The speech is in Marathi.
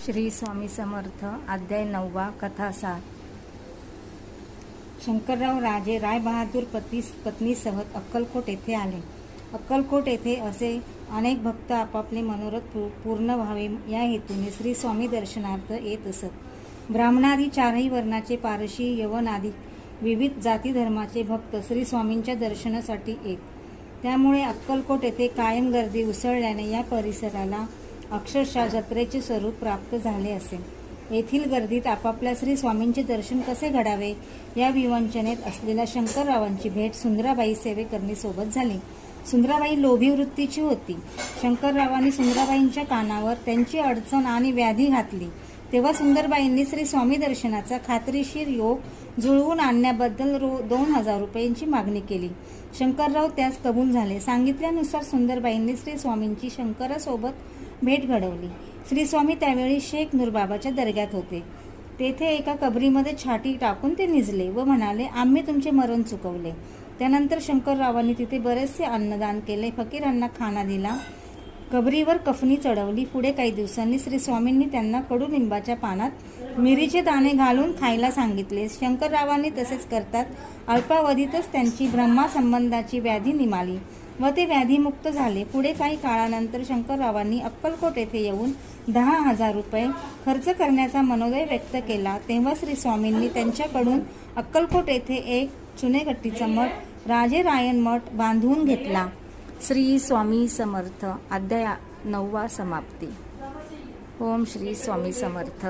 श्री स्वामी समर्थ अध्याय 9 कथा 7। शंकरराव राजे रायबहादूर पत्नीसह अक्कलकोट येथे आले। अक्कलकोट येथे असे अनेक भक्त आपापले मनोरथ पूर्ण व्हावे या हेतूने श्री स्वामी दर्शनार्थ येत असत। ब्राह्मणादी चारही वर्णाचे, पारशी, यवन आदी विविध जाती धर्माचे भक्त श्री स्वामींच्या दर्शनासाठी येत। त्यामुळे अक्कलकोट येथे कायम गर्दी उसळल्याने या परिसराला अक्षरशः जत्रेचे स्वरूप प्राप्त झाले असेल। येथील गर्दीत आपापल्या श्री स्वामींचे दर्शन कसे घडावे या विवंचनेत असलेल्या शंकररावांची भेट सुंदराबाई सेवेकरणी सोबत झाली। सुंदराबाई लोभी वृत्तीची होती। शंकररावांनी सुंदराबाईंच्या कानावर त्यांची अडचण आणि व्याधी घातली तेव्हा सुंदरबाईंनी श्री स्वामी दर्शनाचा खात्रीशीर योग जुळवून आणण्याबद्दल 2000 रुपयांची मागणी केली। शंकरराव त्यास कबूल झाले। सांगितल्यानुसार सुंदरबाईंनी श्री स्वामींची शंकरासोबत भेट घडवली। श्री स्वामी त्यावेळी शेख नूरबाबाच्या दर्ग्यात होते। तेथे एका कबरीमध्ये छाटी टाकून ते निजले व म्हणाले, आम्ही तुमचे मरण चुकवले। त्यानंतर शंकररावांनी तिथे बरेचसे अन्नदान केले, फकीरांना खाना दिला, कबरीवर कफनी चढवली। पुढे काही दिवसांनी श्री स्वामींनी त्यांना कडुलिंबाच्या पानात मिरीचे दाणे घालून खायला सांगितले। शंकररावांनी तसेच करतात अल्पावधीतच त्यांची ब्रह्मासंबंधाची व्याधी निमाली व ते व्याधीमुक्त झाले। पुढे काही काळानंतर शंकररावांनी अक्कलकोट येथे येऊन 10,000 रुपये खर्च करण्याचा मनोदय व्यक्त केला। तेव्हा श्री स्वामींनी त्यांच्याकडून अक्कलकोट येथे एक चुनेगट्टीचा मठ, राजे रायन मठ बांधून घेतला। श्री स्वामी समर्थ अध्याय 9 समाप्ती। ओम श्री स्वामी समर्थ।